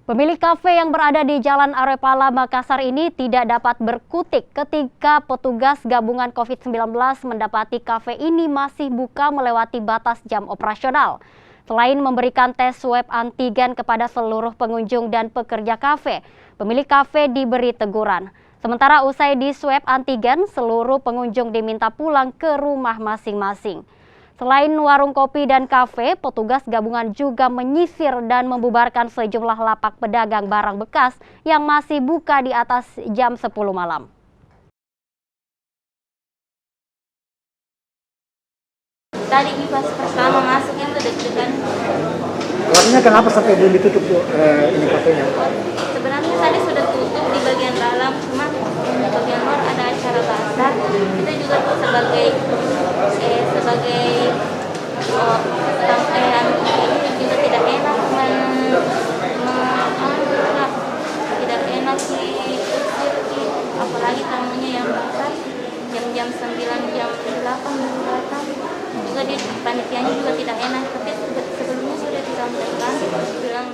Pemilik kafe yang berada di Jalan Arepala, Makassar ini tidak dapat berkutik ketika petugas gabungan COVID-19 mendapati kafe ini masih buka melewati batas jam operasional. Selain memberikan tes swab antigen kepada seluruh pengunjung dan pekerja kafe, pemilik kafe diberi teguran. Sementara usai di swab antigen, seluruh pengunjung diminta pulang ke rumah masing-masing. Selain warung kopi dan kafe, petugas gabungan juga menyisir dan membubarkan sejumlah lapak pedagang barang bekas yang masih buka di atas jam 10 malam. Tadi pas pertama masuk itu deg-degan. Alasannya kenapa sampai belum ditutup ini kafenya? Sebenarnya tadi sudah tutup di bagian dalam, cuma di bagian luar ada acara bazar. Kita juga tuh sebagai rangkaian ini juga tidak enak tidak enak diusir, apalagi tamunya yang besar jam 9 jam 8 datang juga di panitianya juga tidak enak, tapi sebelumnya sudah disampaikan bilang